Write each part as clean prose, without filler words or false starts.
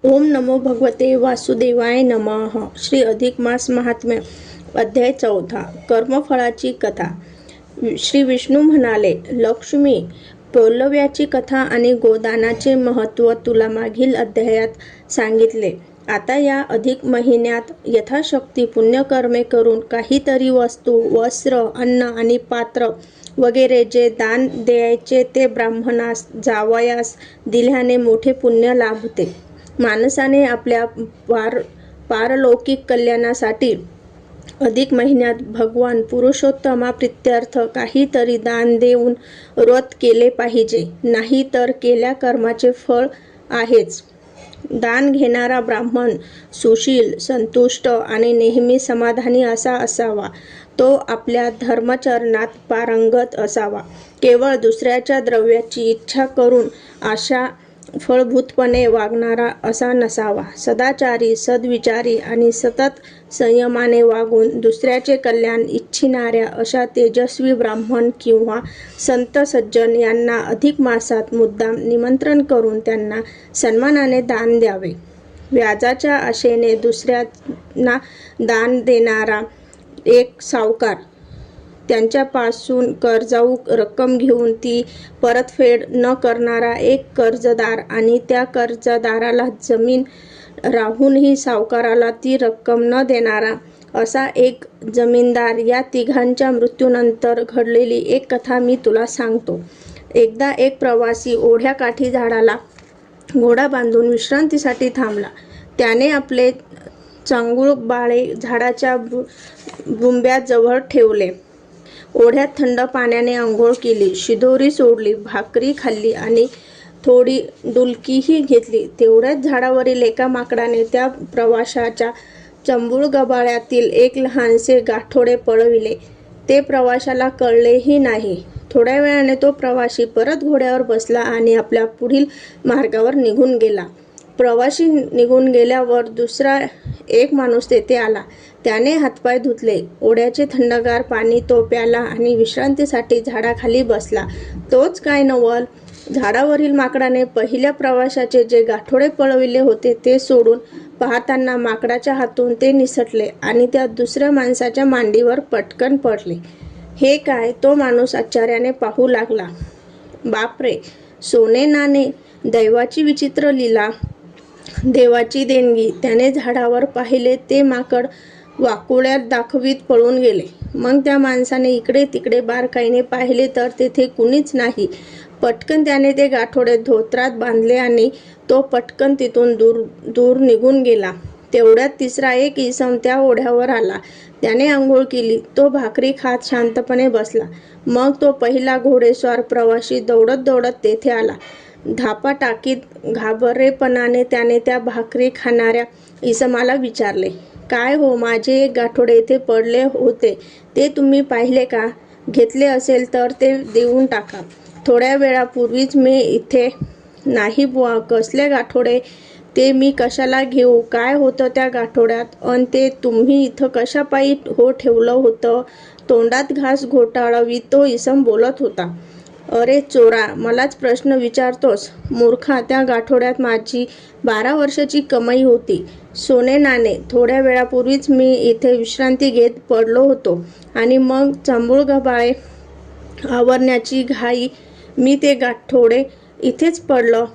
ओम नमो भगवते वासुदेवाय नमः। श्री अधिक मास महात्म्य अध्याय 4 कर्मफळाची कथा। श्री विष्णू म्हणाले, लक्ष्मी, पौलव्याची कथा आणि गोदानाचे महत्त्व तुला मागील अध्यायात सांगितले। आता या अधिक महिन्यात यथाशक्ती पुण्यकर्मे करून काहीतरी वस्तू, वस्त्र, अन्न आणि पात्र वगैरे जे दान द्यायचे ते ब्राह्मणास, जावयास दिल्याने मोठे पुण्य लाभते। माणसाने आपल्या पारलौकिक कल्याणासाठी अधिक महिन्यात भगवान पुरुषोत्तमा प्रित्यर्थ काहीतरी दान देऊन व्रत केले पाहिजे, नाही तर केल्या कर्माचे फळ आहेच। दान घेणारा ब्राह्मण सुशील, संतुष्ट आणि नेहमी समाधानी असा असावा। तो आपल्या धर्मचरणात पारंगत असावा। केवळ दुसऱ्याच्या द्रव्याची इच्छा करून आशा फळभूतपणे वागणारा असा नसावा। सदाचारी, सद्विचारी आणि सतत संयमाने वागून दुसऱ्याचे कल्याण इच्छिणाऱ्या अशा तेजस्वी ब्राह्मण किंवा संत सज्जन यांना अधिक मासात मुद्दाम निमंत्रण करून त्यांना सन्मानाने दान द्यावे। व्याजाच्या आशेने दुसऱ्यांना दान देणारा एक सावकार, त्यांच्यापासून कर्जाऊ रक्कम घेऊन ती परतफेड न करणारा एक कर्जदार आणि त्या कर्जदाराला जमीन राहूनही सावकाराला ती रक्कम न देणारा असा एक जमीनदार, या तिघांच्या मृत्यूनंतर घडलेली एक कथा मी तुला सांगतो। एकदा एक प्रवासी ओढ्याकाठी झाडाला घोडा बांधून विश्रांतीसाठी थांबला। त्याने आपले चांगुलबाळे झाडाच्या बुंब्याजवळ ठेवले। ओढ्यात थंड पाण्याने आंघोळ केली, शिदोरी सोडली, भाकरी खाल्ली आणि थोडी डुलकीही घेतली। तेवढ्यात झाडावरील एका माकडाने त्या प्रवाशाच्या चंबुळगबाळ्यातील एक लहानसे गाठोडे पळविले। ते प्रवाशाला कळलेही नाही। थोड्या वेळाने तो प्रवासी परत घोड्यावर बसला आणि आपल्या पुढील मार्गावर निघून गेला। प्रवासी निघून गेल्यावर दुसरा एक माणूस तेथे आला। त्याने हातपाय धुतले, ओढ्याचे थंडगार पाणी तो प्याला आणि विश्रांतीसाठी झाडाखाली बसला। तोच काय नवल, झाडावरील माकडाने पहिल्या प्रवाशाचे जे गाठोडे पळविले होते ते सोडून पाहताना माकडाच्या हातून ते निसटले आणि त्या दुसऱ्या माणसाच्या मांडीवर पटकन पडले। हे काय, तो माणूस आश्चर्याने पाहू लागला। बापरे, सोने नाणे, दैवाची विचित्र लीला, देवाची देणगी। त्याने झाडावर पाहिले ते माकड वाकुळ्यात दाखवीत पळून गेले। मग त्या माणसाने इकडे तिकडे बारकाईने पाहिले तर तेथे कुणीच नाही। पटकन त्याने ते गाठोडे धोतरात बांधले आणि तो पटकन तिथून दूर निघून गेला। तेवढ्यात तिसरा एक इसम त्या ओढ्यावर आला। त्याने आंघोळ केली, तो भाकरी खात शांतपणे बसला। मग तो पहिला घोडेस्वार प्रवासी दौडत दौडत तेथे आला। धापा टाकीत घाबरेपणाने त्याने त्या भाकरी खाणाऱ्या इसमाला विचारले, काय हो, माझे एक गाठोडे येथे पडले होते, ते तुम्ही पाहिले का? घेतले असेल तर ते देऊन टाका। थोड्या वेळापूर्वीच मी इथे नाही बुवा, कसले गाठोडे, ते मी कशाला घेऊ? काय होतं त्या गाठोड्यात? अन ते तुम्ही इथं कशापायी हो ठेवलं होतं? तोंडात घास घोटाळवीत तो इसम बोलत होता। अरे चोरा, मलाच प्रश्न विचारतोस? मूर्खा, त्या गाठोड्यात माझी 12 वर्षाची कमाई होती, सोने नाणे। थोड्या वेळापूर्वीच मी इथे विश्रांती घेत पडलो होतो आणि मग चांबुळगबाळे आवरण्याची घाई मी ते गाठोडे इथेच पडलं।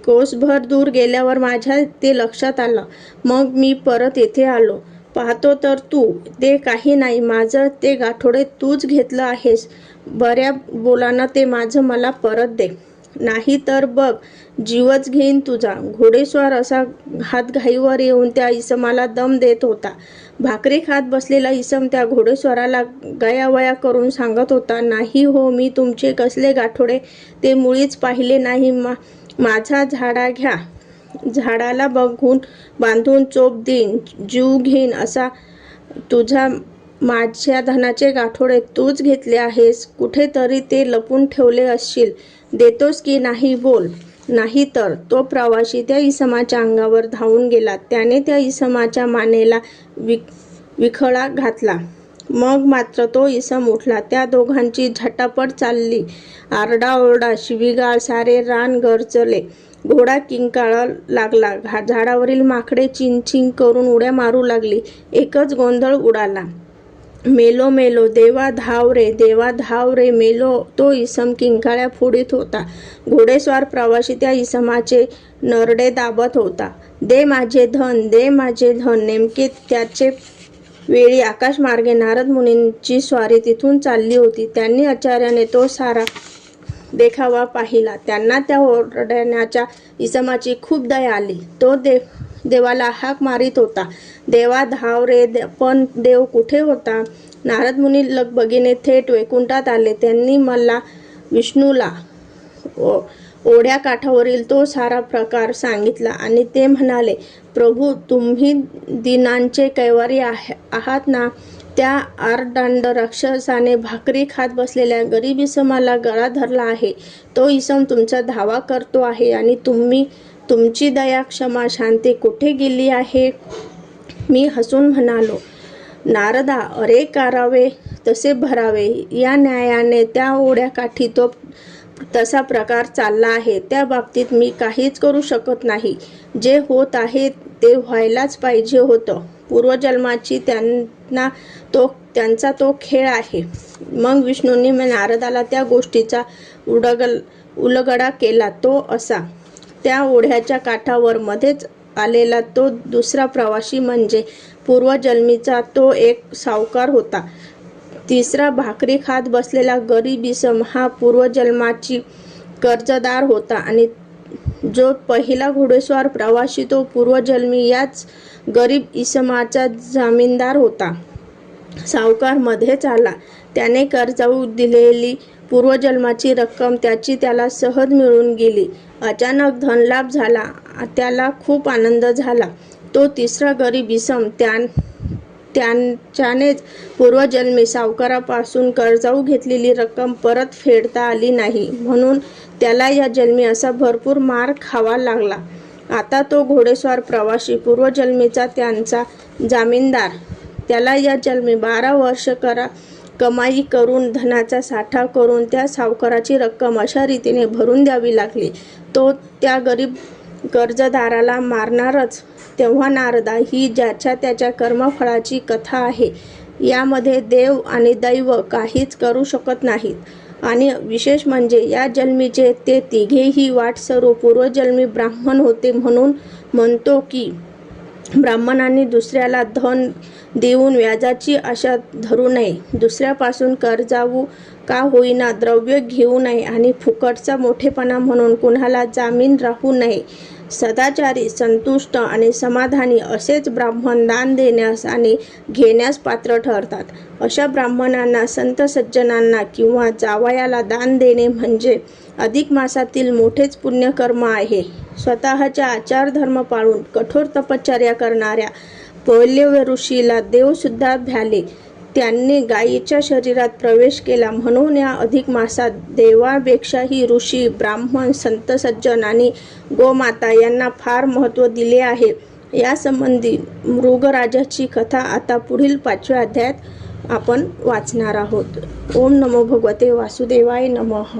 कोसभर दूर गेल्यावर माझ्या ते लक्षात आलं। मग मी परत येथे आलो, पाहतो तर तू ते काही नाही, माझं ते गाठोडे तूच घेतलं आहेस। बऱ्या बोलानं ते माझं मला परत दे, नाही तर बघ जीवच घेईन तुझा। घोडेस्वार असा हातघाईवर येऊन त्या इसमाला दम देत होता। भाकरी खात बसलेला इसम त्या घोडेस्वाराला गयावया करून सांगत होता, नाही हो, मी तुमचे कसले गाठोडे ते मुळीच पाहिले नाही। माझा झाडा घ्या, झाडाला बांधून चोप देईन, जीव घेईन असा तुझा माझ्या धनाचे गाठोडे तूच घेतले आहेस। कुठेतरी ते लपून ठेवले असशील, देतोस की नाही बोल, नाही तर। तो प्रवासी त्या इसमाच्या अंगावर धावून गेला। त्याने त्या इसमाच्या मानेला विखळा घातला। मग मात्र तो इसम उठला। त्या दोघांची झटापट चालली। आरडाओरडा, शिवीगाळ, सारे रान गरजले। घोडा किंकाळा लागला. झाडावरील माकडे चिंचिंग करून उड्या मारू लागली. एकच गोंधळ उडाला. मेलो मेलो देवा धाव रे, देवा धाव रे मेलो. तो इसम किंकाळ्या फोडीत होता. घोडेस्वार प्रवासी त्या इसमाचे नरडे दाबत होता. दे माझे धन, दे माझे धन. नेमके त्याचे वेळी आकाशमार्गे नारद मुनींची स्वारी तिथून चालली होती. त्यांनी आश्चर्याने तो सारा देखावा पाहिला. त्यांना त्या ओरडण्याच्या इसमाची खूप दया आली. तो देवाला हाक मारित होता, देवा धाव रे. पण देव कुठे होता? नारद मुनी लगबगीने थेट वैकुंठात आले. त्यांनी मला विष्णूला ओढ्या काठावरील तो सारा प्रकार सांगितला आणि ते म्हणाले, प्रभू तुम्ही दीनांचे कैवारी आहात ना? त्या आरडांड राक्षसाने भाकरी खात बसलेल्या गरीब इसमाला गळा धरला आहे. तो इसम तुमचा धावा करतो आहे आणि तुमची दया, क्षमा, शांती कुठे गेली आहे? मी हसून म्हणालो, नारदा, अरे करावे तसे भरावे. या न्यायाने त्या ओढ्याकाठी तो तसा प्रकार चालला आहे. त्या बाबतीत मी काहीच करू शकत नाही. जे होत आहे ते व्हायलाच पाहिजे होतं. पूर्वजन्माची त्यांचा तो खेळ आहे. मग विष्णूंनी नारदाला त्या गोष्टीचा उलगडा केला. तो असा, त्या ओढ्याच्या काठावर मध्येच आलेला तो दुसरा प्रवासी म्हणजे पूर्वजन्मीचा तो एक सावकार होता. तिसरा भाकरी खात बसलेला गरीब इसम हा पूर्वजन्माची कर्जदार होता आणि जो पहिला घोडेस्वार प्रवासी तो पूर्वजन्मी याच गरीब इसमाचा जामीनदार होता. सावकार मध्येच आला. त्याने कर्जाऊ दिलेली पूर्वजन्माची रक्कम त्याला सहज मिळून गेली. अचानक धनलाभ झाला. त्याला खूप आनंद झाला. तो तिसरा गरीब इसम त्याच्यानेच पूर्वजन्मी सावकारापासून कर्जाऊ घेतलेली रक्कम परत फेडता आली नाही, म्हणून त्याला या जन्मी असा भरपूर मार खावा लागला. आता तो घोडेस्वार प्रवासी पूर्वजन्मीचा त्यांचा जामीनदार. त्याला या जन्मी 12 वर्ष कमाई करून धनाचा साठा करून त्या सावकाराची रक्कम अशा रीतीने भरून द्यावी लागली. तो त्या गरीब कर्जदाराला मारणारच. तेव्हा नारदा, ही ज्याच्या त्याच्या कर्मफळाची कथा आहे. यामध्ये देव आणि दैव काहीच करू शकत नाहीत. आणि विशेष म्हणजे या जन्मीचे ते तिघेही वाटसरू पूर्वजन्मी ब्राह्मण होते. म्हणून म्हणतो की ब्राह्मणांनी दुसऱ्याला धन देऊन व्याजाची आशा धरू नये, दुसऱ्यापासून कर्जाऊ का होईना द्रव्य घेऊ नये आणि फुकटचा मोठेपणा म्हणून कुणाला जामीन राहू नये. सदाचारी, संतुष्ट आणि समाधानी असेच ब्राह्मण दान देण्यास आणि घेण्यास पात्र ठरतात. अशा ब्राह्मणांना, संत सज्जनांना किंवा जावयाला दान देणे म्हणजे अधिक मासातील मोठेच पुण्यकर्म आहे. स्वतःच्या आचारधर्म पाळून कठोर तपश्चर्या करणाऱ्या पौल्लव ऋषीला देवसुद्धा भ्याले. त्यांनी गायीच्या शरीरात प्रवेश केला. म्हणून या अधिक मासात देवापेक्षाही ऋषी, ब्राह्मण, संत सज्जन आणि गोमाता यांना फार महत्त्व दिले आहे. यासंबंधी मृगराजाची कथा आता पुढील 5व्या अध्यायात आपण वाचणार आहोत. ओम नमो भगवते वासुदेवाय नमः.